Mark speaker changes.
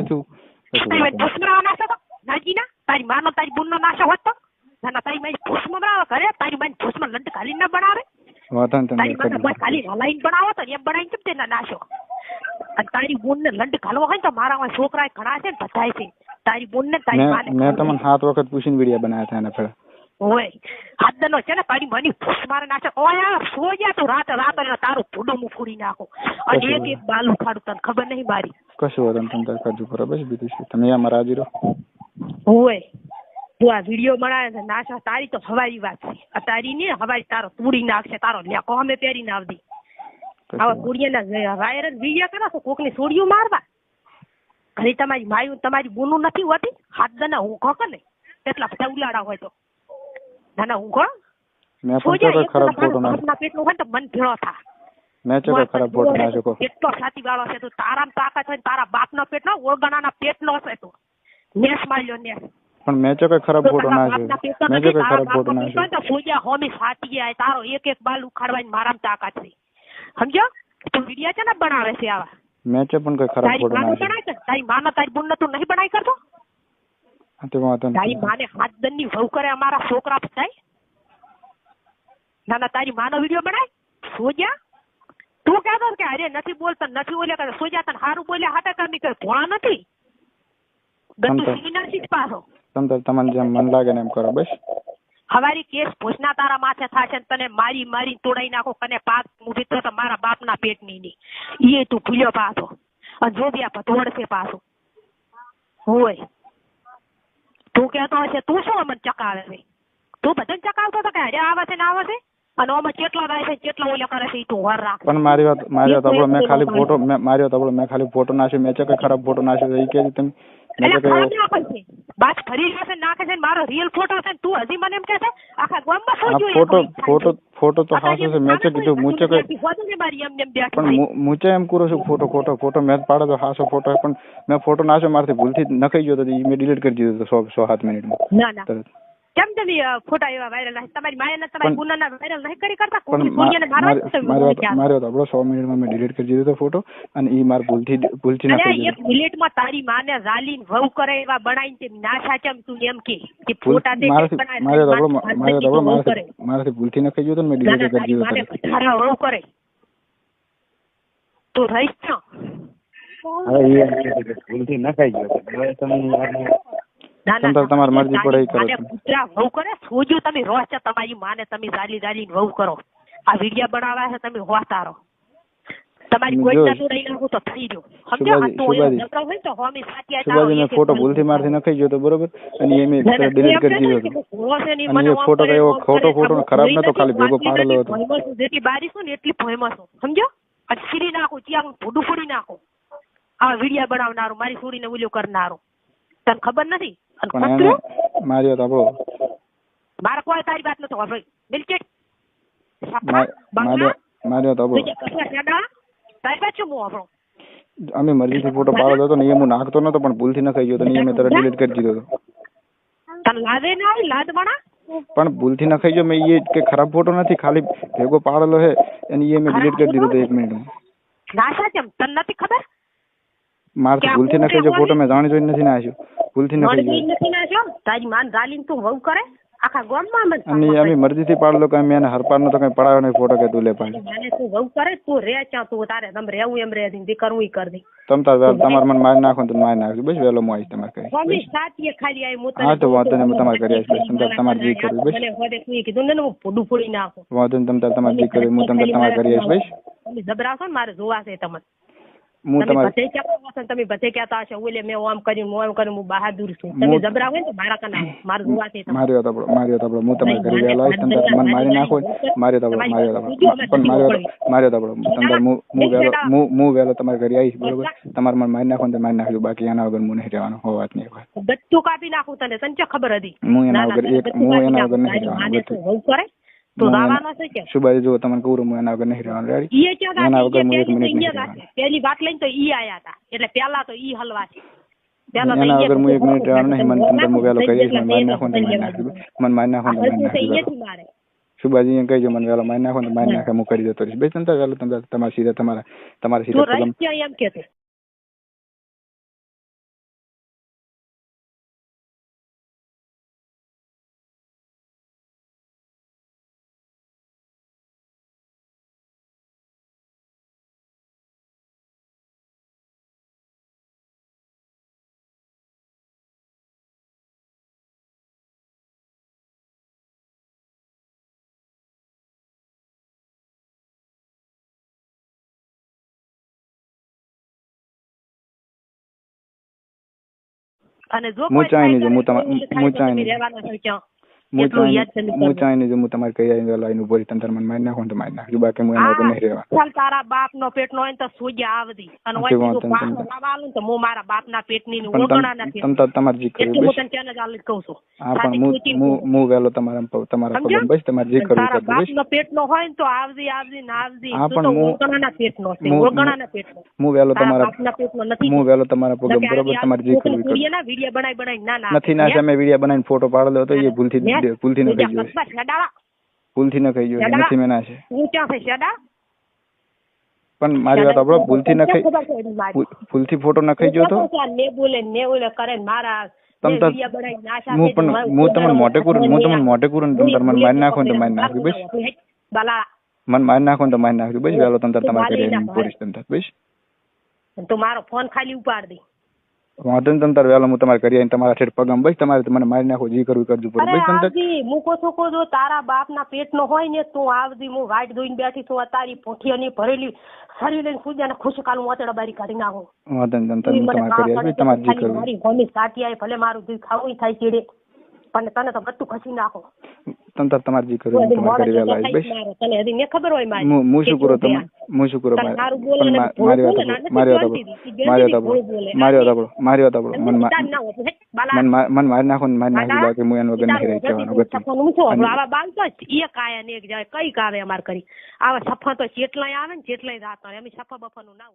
Speaker 1: છું
Speaker 2: ભૂસમરાવા નાખો તો નાજીના તારી માનો તારી બુનનો નાશો હોત તો ના તારી મારી ભૂસમરાવા કરે તારી મારી ભૂસમાં લંડ ખાલી ના બનાવે
Speaker 1: વાતન તમે
Speaker 2: તારી માને બસ ખાલી હલાઈન બનાવો તો એમ બનાવીને કેમ તેના નાશો અને તારી બુનને લંડ ઘાલવો હોય તો મારા છોકરા ઘણા છે ને બધાય છે તારી બુનને તારી માને
Speaker 1: મેં તમને 7 વખત પૂછીને વિડિયો બનાવ્યા હતા એને ફેર
Speaker 2: ઓય હાદનો છે ને તારી મની ભૂસ મારે નાખે ઓય સોજા તું રાત તારું ભૂડું હું ફોડી નાખો અને એક બાલ ઉખાડું તને ખબર નહીં મારી
Speaker 1: કશું વાંધો તમે તાર કરજો ખરો બસ બીજું શું તમે અમારા હાજર
Speaker 2: ઓય તું આ વિડીયો બનાવે છે નાશા તારી તો હવારી વાત છે આ તારી ને હવારી તારો તૂડી નાખશે તારો લેકો અમે પહેરીને આવતી આવા કુડિયાના વાયરલ વિડિયો કરો તો કોકની સોડિયું મારવા ઘરે તમારી માયું તમારી બુનું નથી હોતી હાથ દના ઊંઘો કે નહીં કેટલા બધા ઉલાડા હોય તો નાના ઊંઘો
Speaker 1: મેં પણ કોઈ ખરાબ ફોટો ના
Speaker 2: પેટનું હોય તો મન ભેળો થા
Speaker 1: મેં કોઈ ખરાબ ફોટો ના શકો
Speaker 2: એટલો છાતી વાળો છે તો તારામ તાકાત હોય તારા બાપનો પેટ નો ઓળગણાના પેટનો છે તો નેસ માર્યો નેસ
Speaker 1: પણ મેં કોઈ ખરાબ ફોટો ના છે મેં કોઈ ખરાબ ફોટો ના છે
Speaker 2: તો પૂજા હોમી સાટી જાય તારો એક બાલ ઉખાડવાની મારામ તાકાત છે સમજો તું વિડિયા છે ને બનાવે છે આવા
Speaker 1: મેં પણ કોઈ ખરાબ ફોટો ના છે
Speaker 2: તારી માનો તારી બુન તું નહીં બનાવી કરતો
Speaker 1: તે વાત
Speaker 2: તારી માને હાથ દનની વહુ કરે અમારા છોકરા થાય ના તારી માનો વિડિયો બનાય સોજા તું કહેતો કે અરે નથી બોલતા નથી બોલ્યા કરે સોજા તને સારું બોલ્યા હાટા કરની કરે ભોળા નથી ગંદુ સિગ્નલ શીટ પાછો
Speaker 1: તમને જેમ મન લાગે ને એમ કરો બસ
Speaker 2: હવારી કેસ ભોજના તારા માથે થાશે તને મારી તોડાઈ નાખો કને પાક મૂકી તો મારા બાપના પેટની ની એ તું ભૂલ્યો પાછો અને જોબિયા પતોડ છે પાછો હોય તું કહેતો હશે તું શું અમને ચકાવે છે તું બધાને ચકાવતો હતો કે અરે આવે છે ને આવે છે અને આમાં કેટલા રહે છે કેટલા ઓલા કરે છે તું વર રાખ પણ
Speaker 1: મારી વાત આપણો મેં ખાલી ફોટો મેં ખાલી ફોટો નાખ્યો મેં કે ખરાબ ફોટો નાખ્યો એ કે તમે
Speaker 2: બાદ ફરી જશે નાખે છે મારો રિયલ ફોટો છે તું હજી મને એમ કે છે આખા ગામમાં શું જોઈએ
Speaker 1: ફોટો તો હાસો છે મેં કીધું મૂચે કઈ પણ મૂચે એમ કરું છું ફોટો મેં પાડે તો હાસો ફોટો પણ મેં ફોટો નાખ્યો મારથી ભૂલથી નખાઈ ગયો તો મેં ડિલીટ કરી દીધો તો 6-7 મિનિટમાં
Speaker 2: ના કેમ તમે ફોટા એવા વાયરલ તમારી માયાના તમારી ગુનાના વાયરલ નહીં કરી કરતા કોની કોણીને મારવા
Speaker 1: માર્યો તો આપણો 100 મિનિટમાં મેં ડિલીટ કરી દીધો તો ફોટો અને ઈ માર ભૂલથી નખાઈ
Speaker 2: એક મિનિટમાં તારી માને રાલીન વહુ કરે એવા બનાવીને તે નાશા કેમ તું એમ કે ફોટા દે
Speaker 1: મારાથી ભૂલથી નખાઈ ગયો તો મેં ડિલીટ કરી દીધો
Speaker 2: તો તારા વહુ કરે તો રહીશ છો
Speaker 1: હવે એ ભૂલથી નખાઈ ગયો તમે તમારી મરજી પડે કરો
Speaker 2: પુત્રા વહુ કરે સોજો તમે રોજ છે તમારી માને તમે જાલી વહુ કરો આ વિડિયા બનાવવા છે તમે હોતારો તમારી કોઈ ના તો રહી નાખો તો થઈ ગયો સમજો આ તો નકરો હોય તો હોમી સાચી આતા
Speaker 1: સુબાજી ફોટો ભૂલથી મારથી નખાઈ ગયો તો બરોબર અને એ મેં ડિલીટ કરી દીધો અને એ ફોટો એવો ખોટો ફોટો ખરાબ નતો ખાલી ભેગો પાડેલો હતો
Speaker 2: જેટલી બારી છું ને એટલી ભયમાં છું સમજો આ ફરી નાખો ત્યાં ભૂડું ફોડી નાખો આ વિડિયા બનાવનારો મારી છોડીને ઉલ્યો કરનારો તને ખબર નથી
Speaker 1: માર્યો તો
Speaker 2: મારા કોઈ તારી વાત નતો ભાઈ બિલકુલ
Speaker 1: માર્યો તો
Speaker 2: તારી વાત શું આપણો
Speaker 1: અમે મરજીથી ફોટો પાડો હતો ને એ હું નાખતો નતો પણ ભૂલથી નખાઈ ગયો તો ને મેં તરત ડિલીટ કરી દીધો હતો
Speaker 2: તને લાદે ના આવી લાદ બના
Speaker 1: પણ ભૂલથી નખાઈ ગયો મેં એ કે ખરાબ ફોટો નથી ખાલી ભેગો પાડેલો છે અને એ મેં ડિલીટ કરી દીધો તો 1 મિનિટમાં
Speaker 2: નાશા કેમ તને નથી ખબર
Speaker 1: મારથી ભૂલથી નખાઈ ગયો ફોટો મેં જાણી જોઈને નથી નાખ્યો ભૂલથી
Speaker 2: નથી નાખ્યો તારી માન ગાલીન તું વહુ કરે આખા ગામમાં
Speaker 1: અને અમે મરજીથી પાડલો કે મેં હરપારનો તો કઈ પડાયો નહીં ફોટો કે તું લે પાડી
Speaker 2: મને તું વહુ કરે તું રે ચા તું તારે તમ રહેવું એમ રે દી કરવું ઈ કર દે
Speaker 1: તમ તાર તમાર મન મારી નાખો તો મારી નાખજો બસ વેલો હું આવીશ તમારે કરી
Speaker 2: મમ્મી સાચી ખાલી આવી મોત
Speaker 1: હા તો વાંધો નહીં તમારે કરી આવીશ તમ તાર તમારે જી કરવું બસ
Speaker 2: મને હોદે તું કીધું ને હું ફોડું ફોડી નાખો
Speaker 1: વાંધો નહીં તમ તાર તમારે જી કરવું હું તમ તાર તમારે કરી આવીશ બસ
Speaker 2: તમે જબરાશો ને મારે જોવા છે તમને
Speaker 1: હું તમારે
Speaker 2: તમે બધે કહેતા હશો ઓલે મેં આમ કર્યું હું બહાદુર છું તમે જબરા હોય ને મારા કના મારું જોવા છે
Speaker 1: માર્યો તો હું તમારે કરી વેલો આવીશ તમ તાર મન મારી નાખો માર્યો તો પણ માર્યો તો તમ તાર હું વેલો તમારે કરી આવીશ બરોબર તમારે મન મારી નાખો તો મારી નાખજો બાકી એના વગર હું નહીં રહેવાનો હો વાત નહીં
Speaker 2: ગટ્ટુ કાપી નાખું તને તને ખબર હતી
Speaker 1: હું એના વગર નહીં
Speaker 2: કરે તો દાવાનો છે કે
Speaker 1: સુબાજી જો તમને કહું હું એના વગર નહીં રહેવાનું રેડી એના વગર હું 1 મિનિટ નહીં
Speaker 2: પેલી વાત લઈને તો ઈ આયા હતા એટલે પેલા તો ઈ હલવા છે
Speaker 1: એના વગર હું 1 મિનિટ રહેવાનું નહીં મને તમને વેલો કહી મન મારી નાખો તો મારી નાખો સુબાજી એમ કહીજો મને વેલો મારી નાખો તો મારી નાખે હું કરી દેતો રહીશ બે તંત્ર વેલો તમારા સીધા તમારા સીધા
Speaker 2: એમ કે અને જો
Speaker 1: હું
Speaker 2: કોઈ
Speaker 1: ચાઈ નહીં જો
Speaker 2: થાય
Speaker 1: હું
Speaker 2: તો
Speaker 1: તમારે હું ચાઈ
Speaker 2: તમે
Speaker 1: નહીં
Speaker 2: રહેવાના છો ક્યાં
Speaker 1: હું
Speaker 2: એટલું યાદ
Speaker 1: ચાઈ
Speaker 2: તમે
Speaker 1: હું
Speaker 2: કરજો.
Speaker 1: ચાઈ નહીં જો હું તમારે કહી આવીને વહેલો આવીને ઉભો રહી તંતર મને મારી નાખો ને તો મારી નાખજો બાકી હું એના વગર નહીં રહેવા.
Speaker 2: ચાલ તારા બાપ નો પેટ નો હોય ને તો સૂજ્યા આવતી અને
Speaker 1: તે
Speaker 2: ઓયથી જો
Speaker 1: વાંધો નહીં.
Speaker 2: પાછો લાવવા આલું ને તો હું મારા બાપ ના પેટ ની
Speaker 1: પણ
Speaker 2: ઓગણા નથી
Speaker 1: તમ તમારે જે કરવું
Speaker 2: એટલે હું
Speaker 1: બસ
Speaker 2: તને ત્યાં જ આલી કહું છું.
Speaker 1: હા
Speaker 2: સાચી
Speaker 1: પણ
Speaker 2: ખોટી
Speaker 1: હું વહેલો તમારા
Speaker 2: સમજ્યો?
Speaker 1: પગમ બસ તમારે જે કરવું
Speaker 2: તારા
Speaker 1: કરજો
Speaker 2: બાપ
Speaker 1: બસ.
Speaker 2: નો પેટ નો હોય ને તો આવજી ને આવજી.
Speaker 1: હા,
Speaker 2: તું
Speaker 1: પણ
Speaker 2: તો
Speaker 1: હું-
Speaker 2: ઓગણાના પેટ નો છે,
Speaker 1: હું-
Speaker 2: ઓગણાના પેટ નો.
Speaker 1: હું વહેલો
Speaker 2: તારા
Speaker 1: તમારા
Speaker 2: બાપ ના પેટ નો નથી.
Speaker 1: હું વહેલો તમારા પગમ બરોબર તમારે જે કરવું કરજો.
Speaker 2: વિડીયો બનાવી ના
Speaker 1: નથી ના સામે વિડીયો બનાવીને ફોટો પાડેલો હતો એ ભૂલથી ન ખાઈ ગયો
Speaker 2: શેડા
Speaker 1: ભૂલથી ન ખાઈ ગયો નથી મેં ના છે
Speaker 2: હું ક્યાં છે શેડા
Speaker 1: પણ મારી વાત આપણો ભૂલથી ન ખાઈ
Speaker 2: ખબર છે મારી.
Speaker 1: ભૂલથી ફોટો ન ખાઈ ગયો તો
Speaker 2: ને બોલે કરે ને મારા
Speaker 1: તમ તાર-
Speaker 2: વિડીયો બનાવી નાશા
Speaker 1: હું પણ હું તમને મોટે કરું ને તમે મને મારી નાખો ને તો મારી નાખજો બસ
Speaker 2: બાલા
Speaker 1: મને મારી નાખો ને તો મારી નાખજો બસ વહેલો તંતર તમારે કરી પોલીસ તંતર બસ
Speaker 2: તું મારો ફોન ખાલી ઉપાડ દે.
Speaker 1: વાંધો ને તંતર વહેલો હું તમારે કરી આવીને તમારા ઠેઠ પગમ બસ તમારે મને મારી નાખો જે કરવું કરજો પડે
Speaker 2: અરે
Speaker 1: બસ તંતર
Speaker 2: આવજી મૂકો છો જો તારા બાપ ના પેટ નો હોય ને તું આવજી હું વાટ ધોઈને બેઠી છું આ તારી પોઠીઓની ભરેલી શરીર લઈને ખુજાને ખુશકાલું મોતેડા બારી કાઢી નાખો.
Speaker 1: વાંધો ને તંતર હું તમારે કરી આવીશ તમારે જે કરવું
Speaker 2: મારી ભોમી સાટી આવે ભલે મારું દૂધ ખાવું થાય ચીડે પણ તને તો બધું ખસી નાખો.
Speaker 1: તંતર તમારે જે કરવું હું તમારે કરી વહેલો આવીશ બસ
Speaker 2: તને હજી ને ખબર હોય મારી
Speaker 1: હું શું કરું તમે હું શું કરું મારી વાત આપણો મન મારી નાખો ને મારી નાખી બાકી હું એના વગર નહીં રહી જવાનું
Speaker 2: આવા બાલ તો એક આયા ને એક જાય કઈ કાવે અમાર કરી આવા સફા તો જેટલાય આવે ને જેટલાય રાત અમે સફા બફા નું ના